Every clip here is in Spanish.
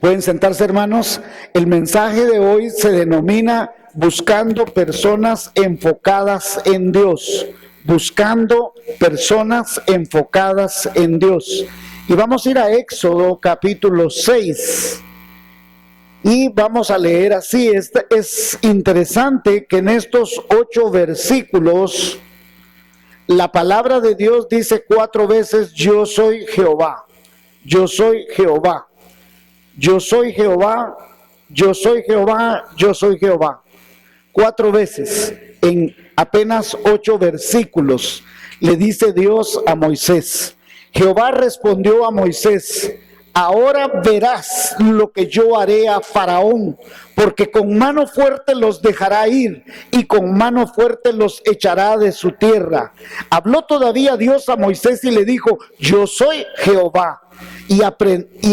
Pueden sentarse, hermanos. El mensaje de hoy se denomina Buscando personas enfocadas en Dios. Buscando personas enfocadas en Dios. Y vamos a ir a Éxodo capítulo 6. Y vamos a leer así. Es interesante que en estos 8 versículos la palabra de Dios dice 4 veces: yo soy Jehová, yo soy Jehová, yo soy Jehová, yo soy Jehová, yo soy Jehová. 4 veces en apenas 8 versículos le dice Dios a Moisés. Jehová respondió a Moisés: ahora verás lo que yo haré a Faraón, porque con mano fuerte los dejará ir y con mano fuerte los echará de su tierra. Habló todavía Dios a Moisés y le dijo: yo soy Jehová. Y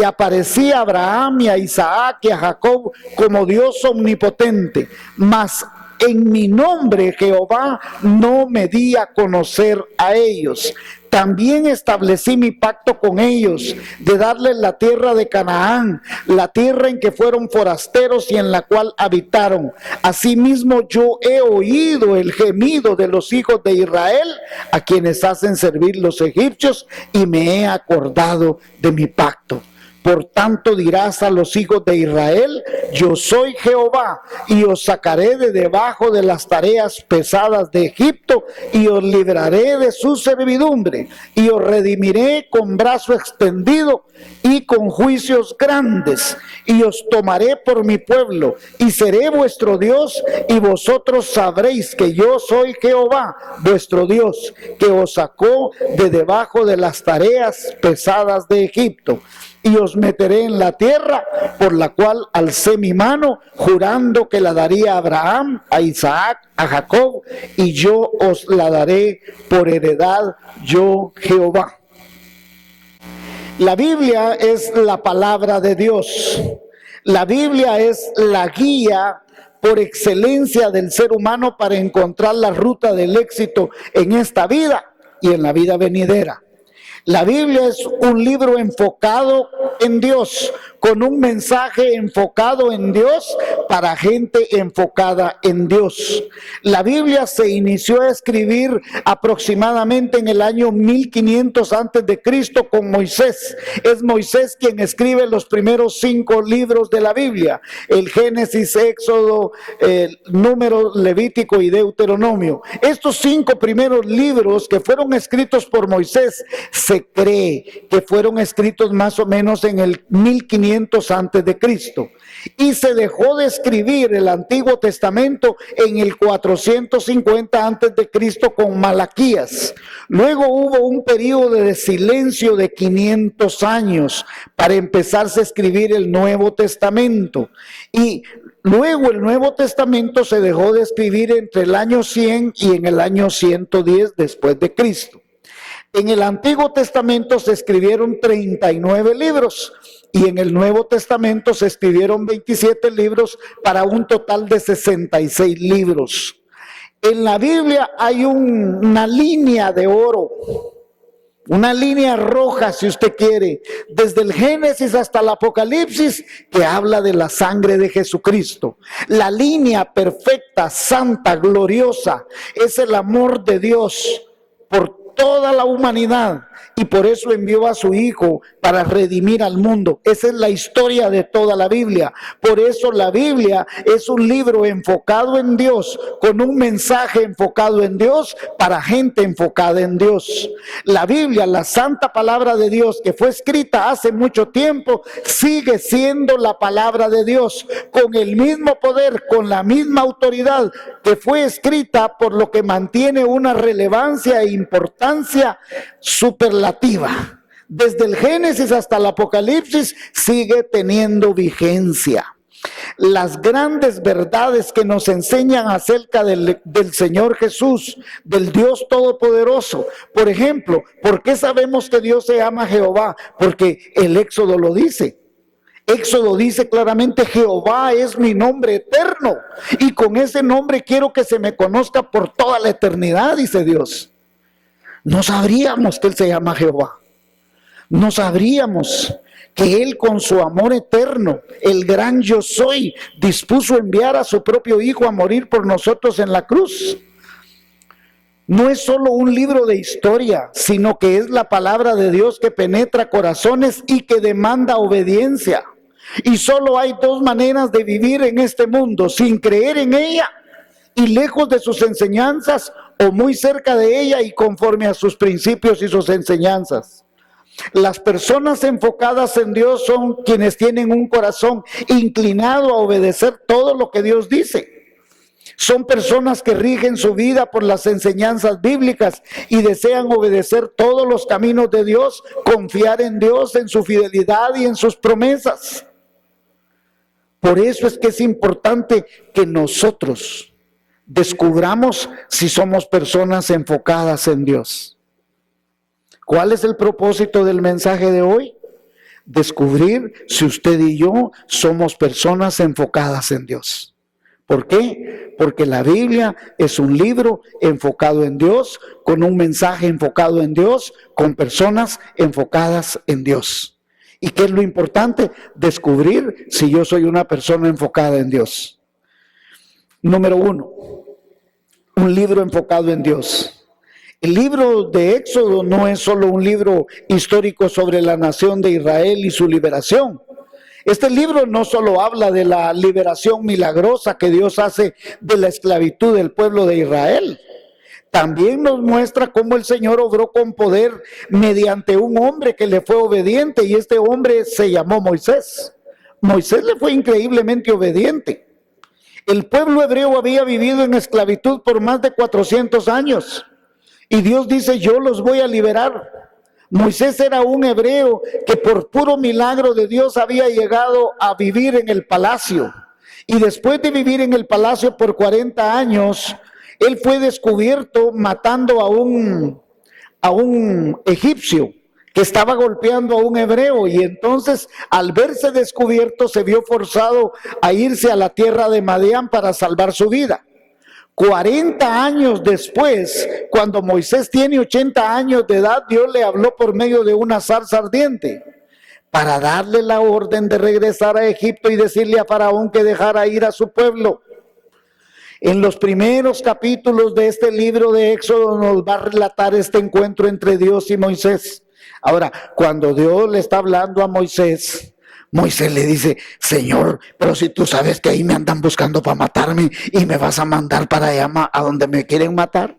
aparecía a Abraham y a Isaac y a Jacob como Dios omnipotente, mas en mi nombre Jehová no me di a conocer a ellos. También establecí mi pacto con ellos, de darles la tierra de Canaán, la tierra en que fueron forasteros y en la cual habitaron. Asimismo yo he oído el gemido de los hijos de Israel, a quienes hacen servir los egipcios, y me he acordado de mi pacto. Por tanto dirás a los hijos de Israel: yo soy Jehová, y os sacaré de debajo de las tareas pesadas de Egipto, y os libraré de su servidumbre, y os redimiré con brazo extendido y con juicios grandes, y os tomaré por mi pueblo, y seré vuestro Dios, y vosotros sabréis que yo soy Jehová, vuestro Dios, que os sacó de debajo de las tareas pesadas de Egipto. Y os meteré en la tierra por la cual alcé mi mano, jurando que la daría a Abraham, a Isaac, a Jacob, y yo os la daré por heredad, yo Jehová. La Biblia es la palabra de Dios. La Biblia es la guía por excelencia del ser humano para encontrar la ruta del éxito en esta vida y en la vida venidera. La Biblia es un libro enfocado en Dios, con un mensaje enfocado en Dios para gente enfocada en Dios. La Biblia se inició a escribir aproximadamente en el año 1500 antes de Cristo con Moisés. Es Moisés quien escribe los primeros 5 libros de la Biblia: el Génesis, Éxodo, Número, Levítico y Deuteronomio. Estos 5 primeros libros que fueron escritos por Moisés, se cree que fueron escritos más o menos en el 1500 antes de Cristo, y se dejó de escribir el Antiguo Testamento en el 450 antes de Cristo con Malaquías. Luego hubo un periodo de silencio de 500 años para empezarse a escribir el Nuevo Testamento, y luego el Nuevo Testamento se dejó de escribir entre el año 100 y en el año 110 después de Cristo. En el Antiguo Testamento se escribieron 39 libros y en el Nuevo Testamento se escribieron 27 libros para un total de 66 libros. En la Biblia hay una línea de oro, una línea roja, si usted quiere, desde el Génesis hasta el Apocalipsis, que habla de la sangre de Jesucristo. La línea perfecta, santa, gloriosa, es el amor de Dios por toda la humanidad, y por eso envió a su Hijo para redimir al mundo. Esa es la historia de toda la Biblia. Por eso la Biblia es un libro enfocado en Dios, con un mensaje enfocado en Dios para gente enfocada en Dios. La Biblia, la santa palabra de Dios, que fue escrita hace mucho tiempo, sigue siendo la palabra de Dios, con el mismo poder, con la misma autoridad que fue escrita, por lo que mantiene una relevancia e importancia superlativa. Desde el Génesis hasta el Apocalipsis sigue teniendo vigencia. Las grandes verdades que nos enseñan acerca del Señor Jesús, del Dios Todopoderoso. Por ejemplo, ¿por qué sabemos que Dios se llama Jehová? Porque el Éxodo lo dice. Éxodo dice claramente: Jehová es mi nombre eterno, y con ese nombre quiero que se me conozca por toda la eternidad, dice Dios. No sabríamos que Él se llama Jehová. No sabríamos que Él con su amor eterno, el gran yo soy, dispuso enviar a su propio Hijo a morir por nosotros en la cruz. No es solo un libro de historia, sino que es la palabra de Dios que penetra corazones y que demanda obediencia. Y solo hay dos maneras de vivir en este mundo: sin creer en ella y lejos de sus enseñanzas, o muy cerca de ella y conforme a sus principios y sus enseñanzas. Las personas enfocadas en Dios son quienes tienen un corazón inclinado a obedecer todo lo que Dios dice. Son personas que rigen su vida por las enseñanzas bíblicas y desean obedecer todos los caminos de Dios, confiar en Dios, en su fidelidad y en sus promesas. Por eso es que es importante que nosotros descubramos si somos personas enfocadas en Dios. ¿Cuál es el propósito del mensaje de hoy? Descubrir si usted y yo somos personas enfocadas en Dios. ¿Por qué? Porque la Biblia es un libro enfocado en Dios, con un mensaje enfocado en Dios, con personas enfocadas en Dios. ¿Y qué es lo importante? Descubrir si yo soy una persona enfocada en Dios. Número 1, un libro enfocado en Dios. El libro de Éxodo no es solo un libro histórico sobre la nación de Israel y su liberación. Este libro no solo habla de la liberación milagrosa que Dios hace de la esclavitud del pueblo de Israel. También nos muestra cómo el Señor obró con poder mediante un hombre que le fue obediente, y este hombre se llamó Moisés. Moisés le fue increíblemente obediente. El pueblo hebreo había vivido en esclavitud por más de 400 años. Y Dios dice: yo los voy a liberar. Moisés era un hebreo que por puro milagro de Dios había llegado a vivir en el palacio. Y después de vivir en el palacio por 40 años, él fue descubierto matando a un egipcio que estaba golpeando a un hebreo, y entonces al verse descubierto se vio forzado a irse a la tierra de Madián para salvar su vida. 40 años después, cuando Moisés tiene 80 años de edad, Dios le habló por medio de una zarza ardiente para darle la orden de regresar a Egipto y decirle a Faraón que dejara ir a su pueblo. En los primeros capítulos de este libro de Éxodo nos va a relatar este encuentro entre Dios y Moisés. Ahora, cuando Dios le está hablando a Moisés, Moisés le dice: Señor, pero si tú sabes que ahí me andan buscando para matarme y me vas a mandar para allá a donde me quieren matar.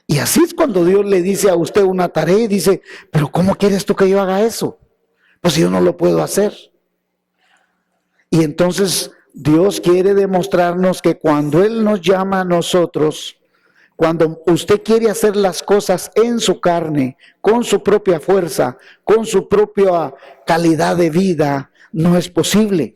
Y así es cuando Dios le dice a usted una tarea y dice: pero ¿cómo quieres tú que yo haga eso? Pues yo no lo puedo hacer. Y entonces Dios quiere demostrarnos que cuando Él nos llama a nosotros, cuando usted quiere hacer las cosas en su carne, con su propia fuerza, con su propia calidad de vida, no es posible.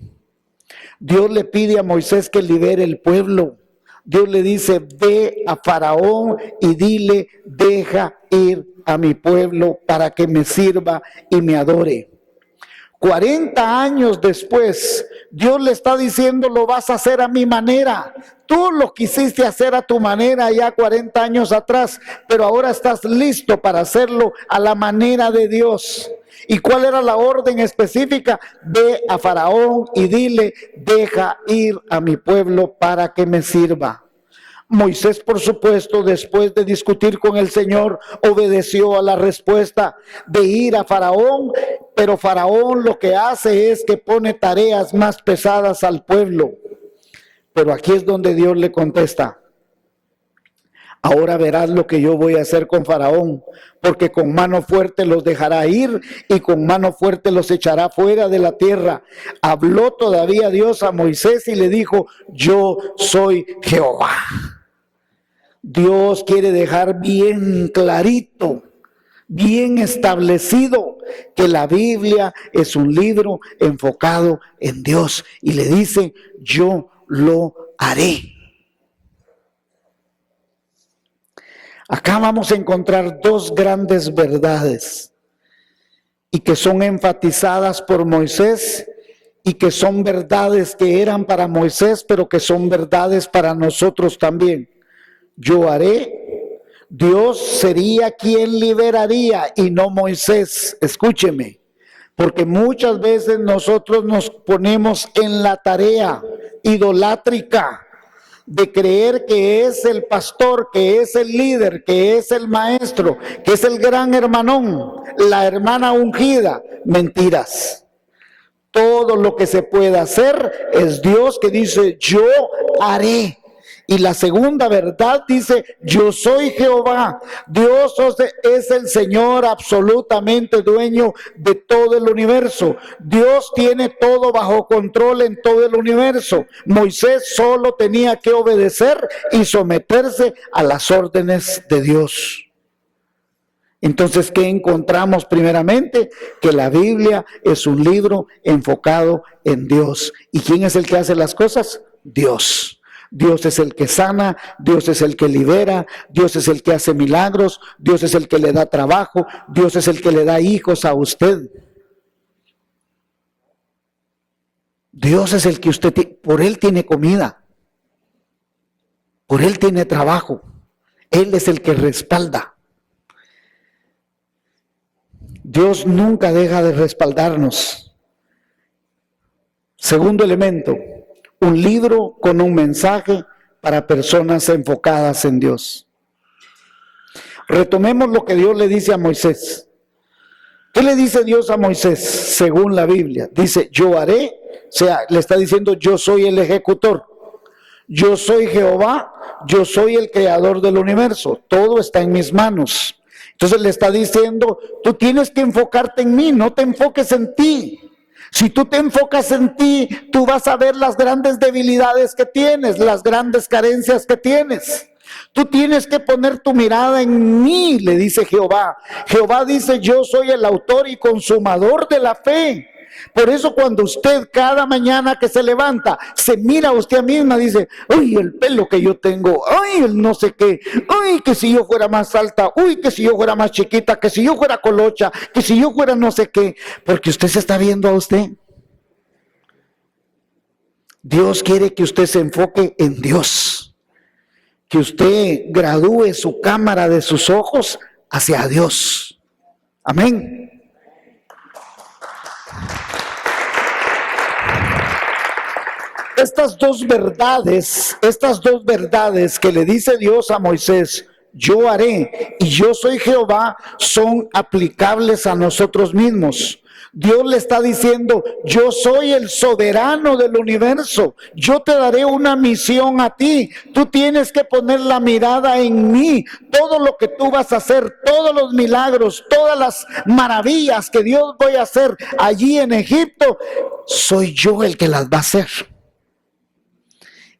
Dios le pide a Moisés que libere el pueblo. Dios le dice: ve a Faraón y dile: deja ir a mi pueblo para que me sirva y me adore. 40 años después, Dios le está diciendo: lo vas a hacer a mi manera. Tú lo quisiste hacer a tu manera ya 40 años atrás, pero ahora estás listo para hacerlo a la manera de Dios. ¿Y cuál era la orden específica? Ve a Faraón y dile: deja ir a mi pueblo para que me sirva. Moisés, por supuesto, después de discutir con el Señor, obedeció a la respuesta de ir a Faraón, pero Faraón lo que hace es que pone tareas más pesadas al pueblo. Pero aquí es donde Dios le contesta: ahora verás lo que yo voy a hacer con Faraón, porque con mano fuerte los dejará ir y con mano fuerte los echará fuera de la tierra. Habló todavía Dios a Moisés y le dijo: yo soy Jehová. Dios quiere dejar bien clarito, bien establecido, que la Biblia es un libro enfocado en Dios, y le dice: yo lo haré. Acá vamos a encontrar dos grandes verdades, y que son enfatizadas por Moisés, y que son verdades que eran para Moisés, pero que son verdades para nosotros también. Yo haré. Dios sería quien liberaría y no Moisés. Escúcheme, Porque muchas veces nosotros nos ponemos en la tarea idolátrica de creer que es el pastor, que es el líder, que es el maestro, que es el gran hermanón, la hermana ungida. Mentiras. Todo lo que se puede hacer es Dios que dice, yo haré. Y la segunda verdad dice, yo soy Jehová. Dios es el Señor absolutamente dueño de todo el universo. Dios tiene todo bajo control en todo el universo. Moisés solo tenía que obedecer y someterse a las órdenes de Dios. Entonces, ¿qué encontramos primeramente? Que la Biblia es un libro enfocado en Dios. ¿Y quién es el que hace las cosas? Dios. Dios es el que sana, Dios es el que libera, Dios es el que hace milagros, Dios es el que le da trabajo, Dios es el que le da hijos a usted. Dios es el que usted, por Él tiene comida, por Él tiene trabajo, Él es el que respalda. Dios nunca deja de respaldarnos. Segundo elemento, un libro con un mensaje para personas enfocadas en Dios. Retomemos lo que Dios le dice a Moisés. ¿Qué le dice Dios a Moisés según la Biblia? Dice, yo haré, o sea, le está diciendo, yo soy el ejecutor. Yo soy Jehová, yo soy el creador del universo. Todo está en mis manos. Entonces le está diciendo, tú tienes que enfocarte en mí, no te enfoques en ti. Si tú te enfocas en ti, tú vas a ver las grandes debilidades que tienes, las grandes carencias que tienes. Tú tienes que poner tu mirada en mí, le dice Jehová. Jehová dice, yo soy el autor y consumador de la fe. Por eso cuando usted cada mañana que se levanta, se mira a usted misma, dice, uy, el pelo que yo tengo, uy, el no sé qué, uy, que si yo fuera más alta, uy, que si yo fuera más chiquita, que si yo fuera colocha, que si yo fuera no sé qué, porque usted se está viendo a usted. Dios quiere que usted se enfoque en Dios, que usted gradúe su cámara de sus ojos hacia Dios. Amén. Estas dos verdades que le dice Dios a Moisés, yo haré y yo soy Jehová, son aplicables a nosotros mismos. Dios le está diciendo, yo soy el soberano del universo, yo te daré una misión a ti, tú tienes que poner la mirada en mí, todo lo que tú vas a hacer, todos los milagros, todas las maravillas que Dios voy a hacer allí en Egipto, soy yo el que las va a hacer.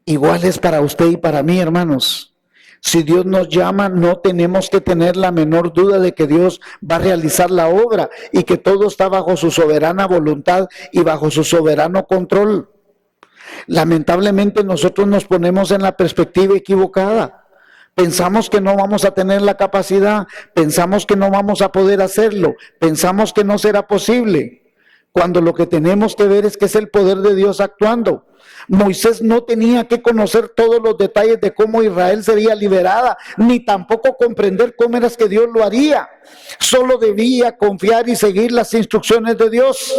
Igual es para usted y para mí, hermanos. Si Dios nos llama, no tenemos que tener la menor duda de que Dios va a realizar la obra y que todo está bajo su soberana voluntad y bajo su soberano control. Lamentablemente nosotros nos ponemos en la perspectiva equivocada. Pensamos que no vamos a tener la capacidad, pensamos que no vamos a poder hacerlo, pensamos que no será posible, cuando lo que tenemos que ver es que es el poder de Dios actuando. Moisés no tenía que conocer todos los detalles de cómo Israel sería liberada, ni tampoco comprender cómo era que Dios lo haría. Solo debía confiar y seguir las instrucciones de Dios.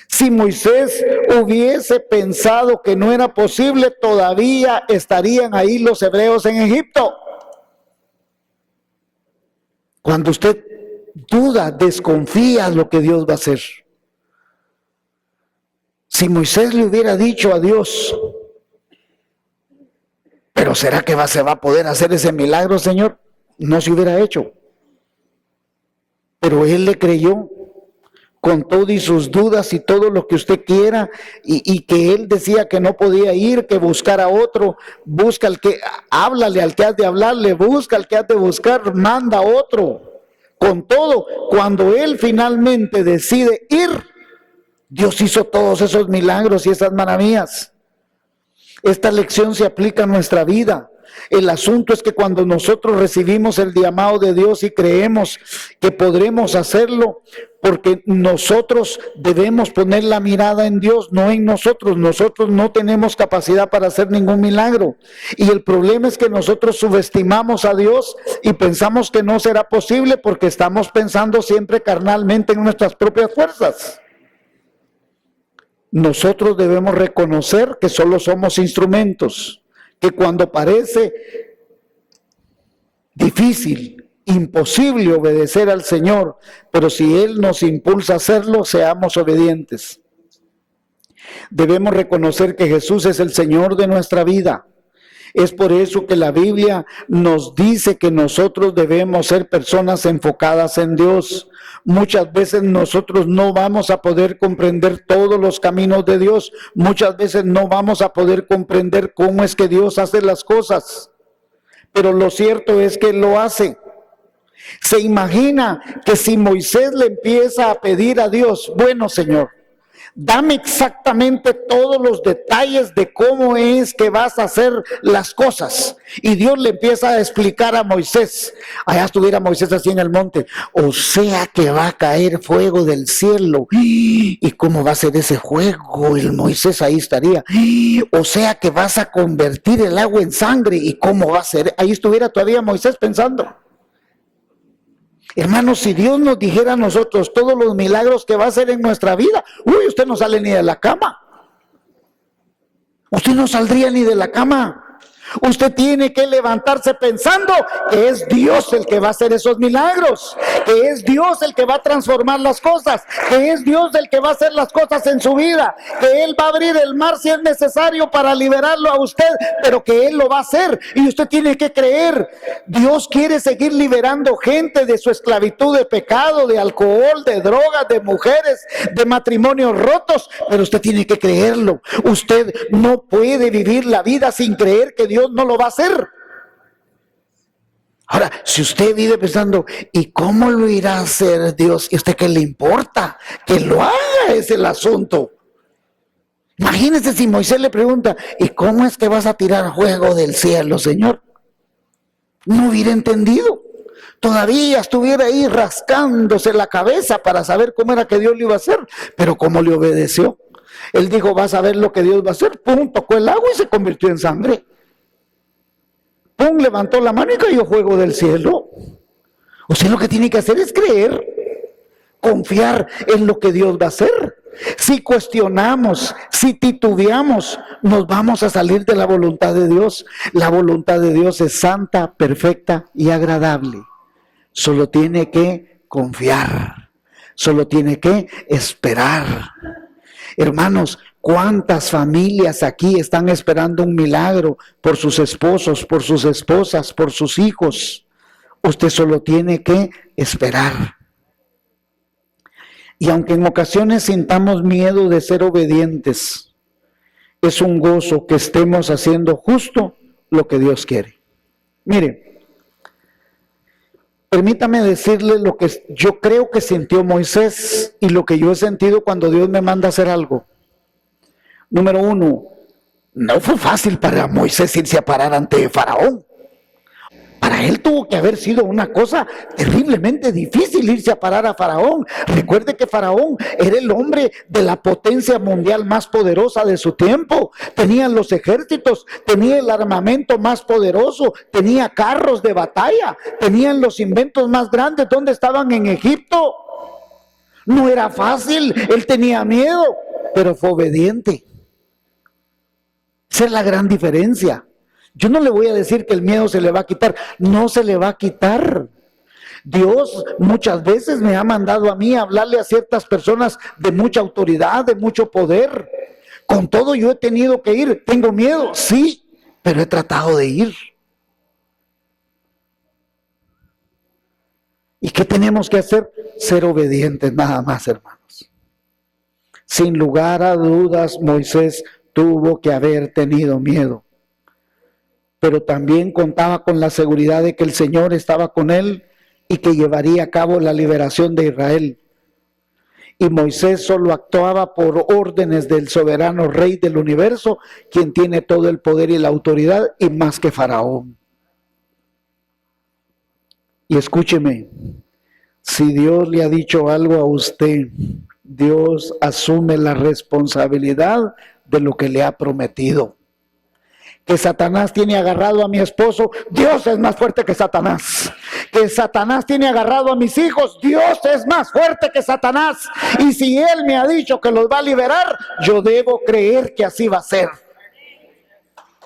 Si Moisés hubiese pensado que no era posible, todavía estarían ahí los hebreos en Egipto. Cuando usted duda, desconfía lo que Dios va a hacer. Si Moisés le hubiera dicho a Dios, pero ¿será que se va a poder hacer ese milagro, Señor? No se hubiera hecho. Pero él le creyó con todo y sus dudas y todo lo que usted quiera, y que él decía que no podía ir, que buscara a otro, háblale al que has de hablarle, busca al que has de buscar, manda a otro. Con todo, cuando él finalmente decide ir, Dios hizo todos esos milagros y esas maravillas. Esta lección se aplica a nuestra vida. El asunto es que cuando nosotros recibimos el llamado de Dios y creemos que podremos hacerlo, porque nosotros debemos poner la mirada en Dios, no en nosotros. Nosotros no tenemos capacidad para hacer ningún milagro. Y el problema es que nosotros subestimamos a Dios y pensamos que no será posible porque estamos pensando siempre carnalmente en nuestras propias fuerzas. Nosotros debemos reconocer que solo somos instrumentos, que cuando parece difícil, imposible obedecer al Señor, pero si Él nos impulsa a hacerlo, seamos obedientes. Debemos reconocer que Jesús es el Señor de nuestra vida. Es por eso que la Biblia nos dice que nosotros debemos ser personas enfocadas en Dios. Muchas veces nosotros no vamos a poder comprender todos los caminos de Dios. Muchas veces no vamos a poder comprender cómo es que Dios hace las cosas. Pero lo cierto es que Él lo hace. Se imagina que si Moisés le empieza a pedir a Dios, bueno, Señor, dame exactamente todos los detalles de cómo es que vas a hacer las cosas. Y Dios le empieza a explicar a Moisés. Allá estuviera Moisés así en el monte. O sea que va a caer fuego del cielo. ¿Y cómo va a ser ese fuego? El Moisés ahí estaría. O sea que vas a convertir el agua en sangre. ¿Y cómo va a ser? Ahí estuviera todavía Moisés pensando. Hermanos, si Dios nos dijera a nosotros todos los milagros que va a hacer en nuestra vida, usted no sale ni de la cama. Usted no saldría ni de la cama. Usted tiene que levantarse pensando que es Dios el que va a hacer esos milagros, que es Dios el que va a transformar las cosas, que es Dios el que va a hacer las cosas en su vida, que Él va a abrir el mar si es necesario para liberarlo a usted, pero que Él lo va a hacer y usted tiene que creer. Dios quiere seguir liberando gente de su esclavitud de pecado, de alcohol, de drogas, de mujeres, de matrimonios rotos, pero usted tiene que creerlo. Usted no puede vivir la vida sin creer que Dios no lo va a hacer. Ahora, si usted vive pensando, ¿y cómo lo irá a hacer Dios? ¿Y a usted qué le importa? Que lo haga, es el asunto. Imagínese si Moisés le pregunta, ¿y cómo es que vas a tirar fuego del cielo, Señor? No hubiera entendido. Todavía estuviera ahí rascándose la cabeza para saber cómo era que Dios lo iba a hacer. Pero como le obedeció, él dijo, vas a ver lo que Dios va a hacer. Pum, tocó el agua y se convirtió en sangre. Pum, levantó la mano y cayó fuego del cielo. Usted lo que tiene que hacer es creer, confiar en lo que Dios va a hacer. Si cuestionamos, si titubeamos, nos vamos a salir de la voluntad de Dios. La voluntad de Dios es santa, perfecta y agradable. Solo tiene que confiar, solo tiene que esperar. Hermanos, ¿cuántas familias aquí están esperando un milagro por sus esposos, por sus esposas, por sus hijos? Usted solo tiene que esperar. Y aunque en ocasiones sintamos miedo de ser obedientes, es un gozo que estemos haciendo justo lo que Dios quiere. Mire, permítame decirle lo que yo creo que sintió Moisés y lo que yo he sentido cuando Dios me manda a hacer algo. Número uno, no fue fácil para Moisés irse a parar ante Faraón. Para él tuvo que haber sido una cosa terriblemente difícil irse a parar a Faraón. Recuerde que Faraón era el hombre de la potencia mundial más poderosa de su tiempo. Tenía los ejércitos, tenía el armamento más poderoso, tenía carros de batalla, tenían los inventos más grandes. ¿Dónde estaban? En Egipto. No era fácil, él tenía miedo, pero fue obediente. Esa es la gran diferencia. Yo no le voy a decir que el miedo se le va a quitar, no se le va a quitar. Dios muchas veces me ha mandado a mí a hablarle a ciertas personas de mucha autoridad, de mucho poder. Con todo yo he tenido que ir, tengo miedo, sí, pero he tratado de ir. ¿Y qué tenemos que hacer? Ser obedientes nada más, hermanos. Sin lugar a dudas, Moisés tuvo que haber tenido miedo. Pero también contaba con la seguridad de que el Señor estaba con él y que llevaría a cabo la liberación de Israel. y Moisés solo actuaba por órdenes del soberano rey del universo, quien tiene todo el poder y la autoridad, y más que Faraón. Y escúcheme, si Dios le ha dicho algo a usted, Dios asume la responsabilidad de lo que le ha prometido. Que Satanás tiene agarrado a mi esposo, Dios es más fuerte que Satanás. Que Satanás tiene agarrado a mis hijos, Dios es más fuerte que Satanás. Y si Él me ha dicho que los va a liberar, yo debo creer que así va a ser.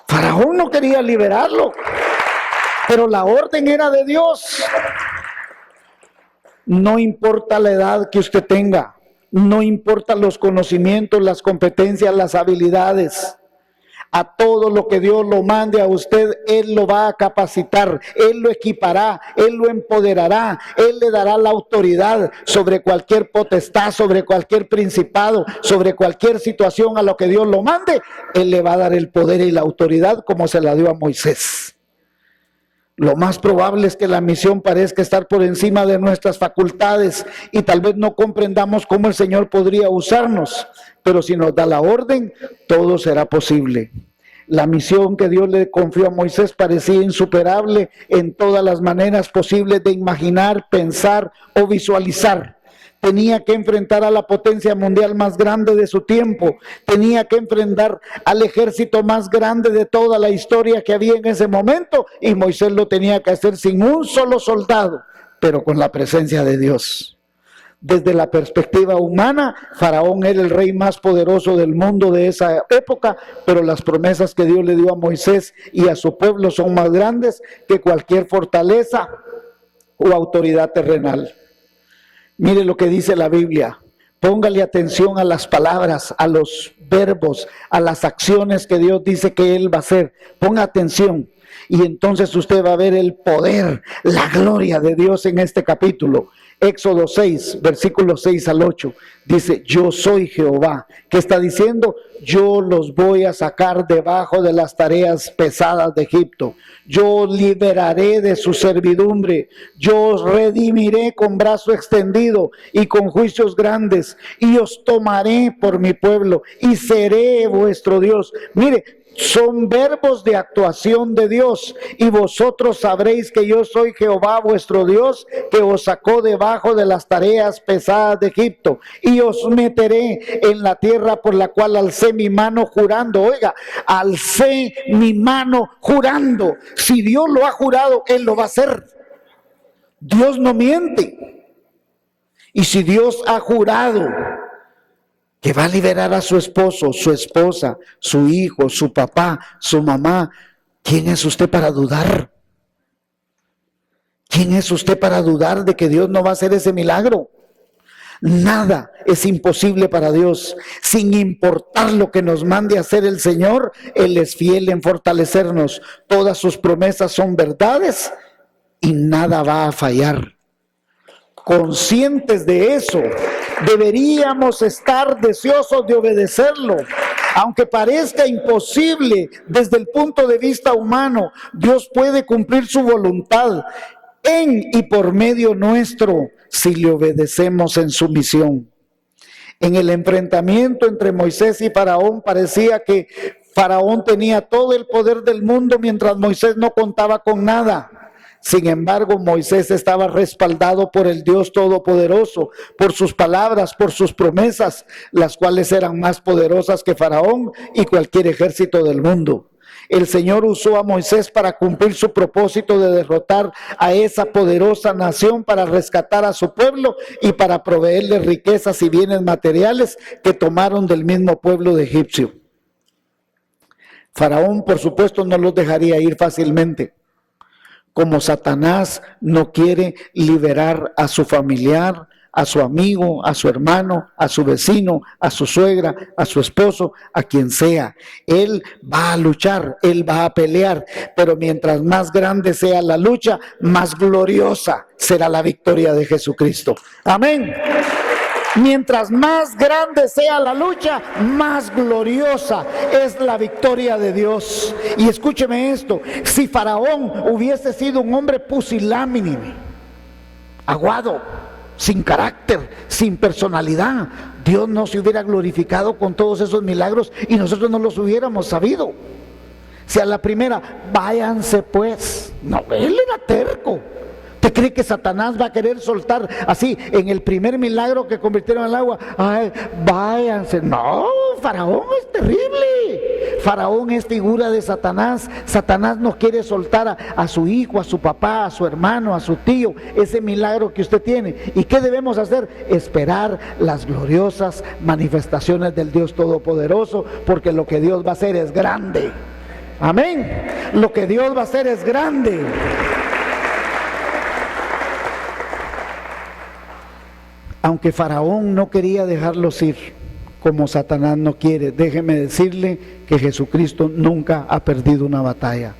Faraón no quería liberarlo, pero la orden era de Dios. No importa la edad que usted tenga, no importa los conocimientos, las competencias, las habilidades. A todo lo que Dios lo mande a usted, Él lo va a capacitar, Él lo equipará, Él lo empoderará, Él le dará la autoridad sobre cualquier potestad, sobre cualquier principado, sobre cualquier situación a lo que Dios lo mande. Él le va a dar el poder y la autoridad como se la dio a Moisés. Lo más probable es que la misión parezca estar por encima de nuestras facultades y tal vez no comprendamos cómo el Señor podría usarnos, pero si nos da la orden, todo será posible. La misión que Dios le confió a Moisés parecía insuperable en todas las maneras posibles de imaginar, pensar o visualizar. Tenía que enfrentar a la potencia mundial más grande de su tiempo. Tenía que enfrentar al ejército más grande de toda la historia que había en ese momento. Y Moisés lo tenía que hacer sin un solo soldado, pero con la presencia de Dios. Desde la perspectiva humana, Faraón era el rey más poderoso del mundo de esa época, pero las promesas que Dios le dio a Moisés y a su pueblo son más grandes que cualquier fortaleza o autoridad terrenal. Mire lo que dice la Biblia. Póngale atención a las palabras, a los verbos, a las acciones que Dios dice que Él va a hacer. Ponga atención y entonces usted va a ver el poder, la gloria de Dios en este capítulo. Éxodo 6, versículos 6 al 8, dice, yo soy Jehová. ¿Qué está diciendo? Yo los voy a sacar debajo de las tareas pesadas de Egipto. Yo liberaré de su servidumbre. Yo os redimiré con brazo extendido y con juicios grandes. Y os tomaré por mi pueblo y seré vuestro Dios. Mire, son verbos de actuación de Dios. Y vosotros sabréis que yo soy Jehová vuestro Dios, que os sacó debajo de las tareas pesadas de Egipto, y os meteré en la tierra por la cual alcé mi mano jurando. Oiga, alcé mi mano jurando. Si Dios lo ha jurado, Él lo va a hacer. Dios no miente. Y si Dios ha jurado que va a liberar a su esposo, su esposa, su hijo, su papá, su mamá, ¿quién es usted para dudar? ¿Quién es usted para dudar de que Dios no va a hacer ese milagro? Nada es imposible para Dios. Sin importar lo que nos mande a hacer el Señor, Él es fiel en fortalecernos. Todas sus promesas son verdades y nada va a fallar. Conscientes de eso, deberíamos estar deseosos de obedecerlo. Aunque parezca imposible desde el punto de vista humano, Dios puede cumplir su voluntad en y por medio nuestro si le obedecemos en su misión. En el enfrentamiento entre Moisés y Faraón parecía que Faraón tenía todo el poder del mundo mientras Moisés no contaba con nada. Sin embargo, Moisés estaba respaldado por el Dios Todopoderoso, por sus palabras, por sus promesas, las cuales eran más poderosas que Faraón y cualquier ejército del mundo. El Señor usó a Moisés para cumplir su propósito de derrotar a esa poderosa nación, para rescatar a su pueblo y para proveerle riquezas y bienes materiales que tomaron del mismo pueblo de egipcio. Faraón, por supuesto, no los dejaría ir fácilmente. Como Satanás no quiere liberar a su familiar, a su amigo, a su hermano, a su vecino, a su suegra, a su esposo, a quien sea. Él va a luchar, él va a pelear, pero mientras más grande sea la lucha, más gloriosa será la victoria de Jesucristo. Amén. Mientras más grande sea la lucha, más gloriosa es la victoria de Dios. Y escúcheme esto, si Faraón hubiese sido un hombre pusilánime, aguado, sin carácter, sin personalidad. Dios no se hubiera glorificado con todos esos milagros y nosotros no los hubiéramos sabido. Si a la primera, váyanse pues. No, él era terco. ¿Usted cree que Satanás va a querer soltar así en el primer milagro que convirtieron al agua? Ay, váyanse. No, Faraón es terrible. Faraón es figura de Satanás. Satanás no quiere soltar a su hijo, a su papá, a su hermano, a su tío, ese milagro que usted tiene. ¿Y qué debemos hacer? Esperar las gloriosas manifestaciones del Dios Todopoderoso, porque lo que Dios va a hacer es grande. Amén. Lo que Dios va a hacer es grande. Aunque Faraón no quería dejarlos ir, como Satanás no quiere, déjeme decirle que Jesucristo nunca ha perdido una batalla.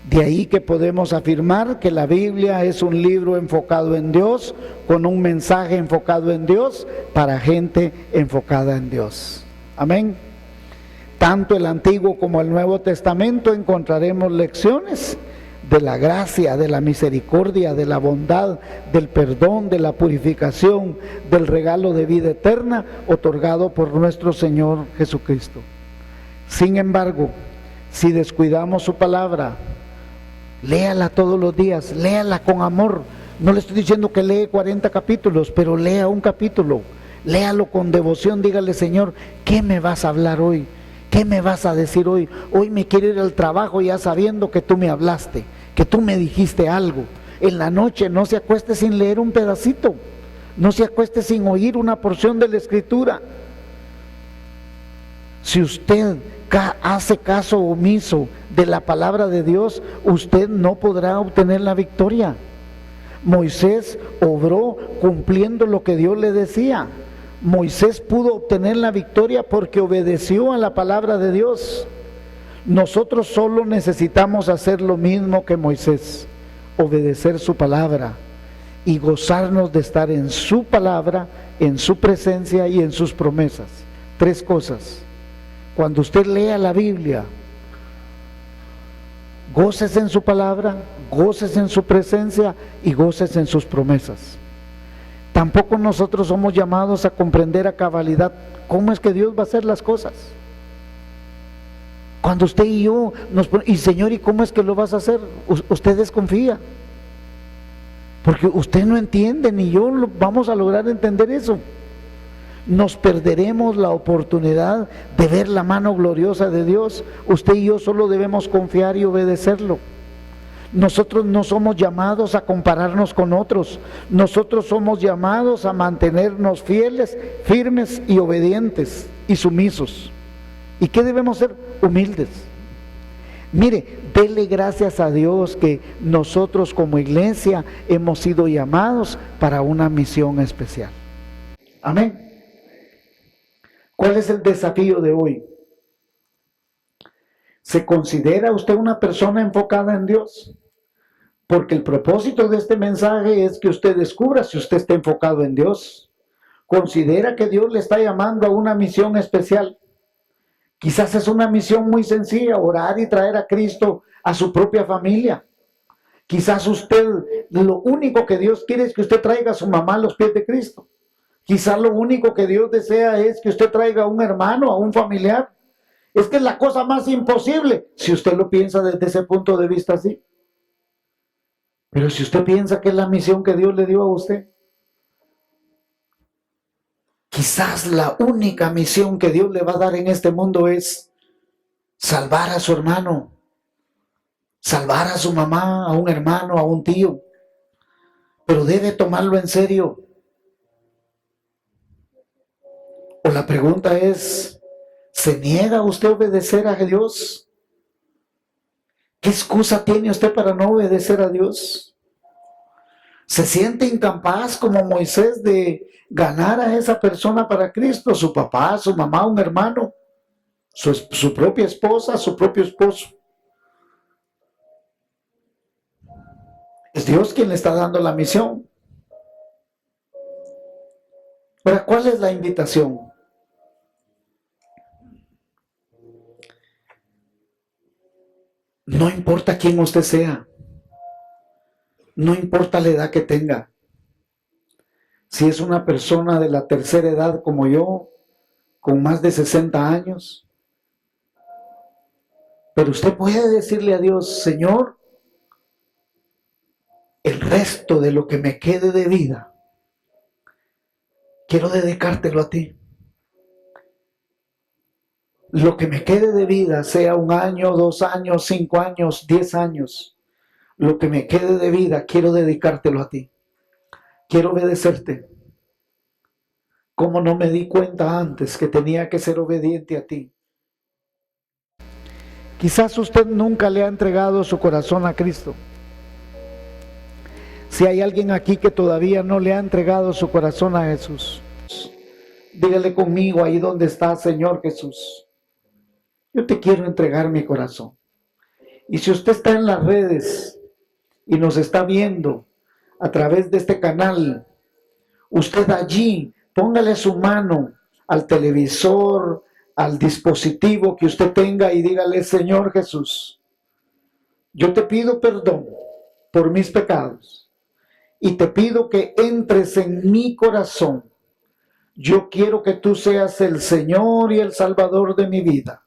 De ahí que podemos afirmar que la Biblia es un libro enfocado en Dios, con un mensaje enfocado en Dios, para gente enfocada en Dios. Amén. Tanto el Antiguo como el Nuevo Testamento encontraremos lecciones de la gracia, de la misericordia, de la bondad, del perdón, de la purificación, del regalo de vida eterna otorgado por nuestro Señor Jesucristo. Sin embargo, si descuidamos su palabra, léala todos los días, léala con amor. No le estoy diciendo que lee 40 capítulos, pero lea un capítulo, léalo con devoción, dígale: Señor, ¿qué me vas a hablar hoy? ¿Qué me vas a decir hoy? Hoy me quiero ir al trabajo ya sabiendo que tú me hablaste, que tú me dijiste algo. En la noche no se acueste sin leer un pedacito, no se acueste sin oír una porción de la Escritura. Si usted hace caso omiso de la palabra de Dios, usted no podrá obtener la victoria. Moisés obró cumpliendo lo que Dios le decía. Moisés pudo obtener la victoria porque obedeció a la palabra de Dios. Nosotros solo necesitamos hacer lo mismo que Moisés, obedecer su palabra y gozarnos de estar en su palabra, en su presencia y en sus promesas. 3 cosas. Cuando usted lea la Biblia, gócese en su palabra, gócese en su presencia y gócese en sus promesas. Tampoco nosotros somos llamados a comprender a cabalidad cómo es que Dios va a hacer las cosas. Cuando usted y yo y Señor, ¿y cómo es que lo vas a hacer? Usted desconfía, porque usted no entiende, ni yo vamos a lograr entender eso. Nos perderemos la oportunidad de ver la mano gloriosa de Dios. Usted y yo solo debemos confiar y obedecerlo. Nosotros no somos llamados a compararnos con otros. Nosotros somos llamados a mantenernos fieles, firmes y obedientes y sumisos. ¿Y qué debemos ser? Humildes. Mire, dele gracias a Dios que nosotros como iglesia hemos sido llamados para una misión especial. Amén. ¿Cuál es el desafío de hoy? ¿Se considera usted una persona enfocada en Dios? Porque el propósito de este mensaje es que usted descubra si usted está enfocado en Dios. ¿Considera que Dios le está llamando a una misión especial? Quizás es una misión muy sencilla, orar y traer a Cristo a su propia familia. Quizás usted, lo único que Dios quiere es que usted traiga a su mamá a los pies de Cristo. Quizás lo único que Dios desea es que usted traiga a un hermano, a un familiar. Es que es la cosa más imposible, si usted lo piensa desde ese punto de vista así. Pero si usted piensa que es la misión que Dios le dio a usted, quizás la única misión que Dios le va a dar en este mundo es salvar a su hermano, salvar a su mamá, a un hermano, a un tío. Pero debe tomarlo en serio. O la pregunta es, ¿se niega usted a obedecer a Dios? ¿Qué excusa tiene usted para no obedecer a Dios? ¿Se siente incapaz como Moisés de ganar a esa persona para Cristo? Su papá, su mamá, un hermano, su propia esposa, su propio esposo. Es Dios quien le está dando la misión. Ahora, ¿cuál es la invitación? No importa quién usted sea, no importa la edad que tenga, Si es una persona de la tercera edad como yo, con más de 60 años, pero usted puede decirle a Dios: Señor, el resto de lo que me quede de vida, quiero dedicártelo a ti. Lo que me quede de vida, sea 1 año, 2 años, 5 años, 10 años, lo que me quede de vida, quiero dedicártelo a ti. Quiero obedecerte. ¿Cómo no me di cuenta antes que tenía que ser obediente a ti? Quizás usted nunca le ha entregado su corazón a Cristo. Si hay alguien aquí que todavía no le ha entregado su corazón a Jesús, dígale conmigo ahí donde está: Señor Jesús, yo te quiero entregar mi corazón. Y si usted está en las redes y nos está viendo a través de este canal, usted allí, póngale su mano al televisor, al dispositivo que usted tenga y dígale: Señor Jesús, yo te pido perdón por mis pecados y te pido que entres en mi corazón. Yo quiero que tú seas el Señor y el Salvador de mi vida.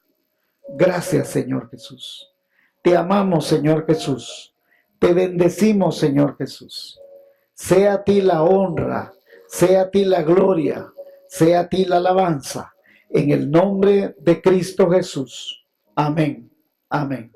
Gracias, Señor Jesús. Te amamos, Señor Jesús. Te bendecimos, Señor Jesús. Sea a ti la honra, sea a ti la gloria, sea a ti la alabanza. En el nombre de Cristo Jesús. Amén. Amén.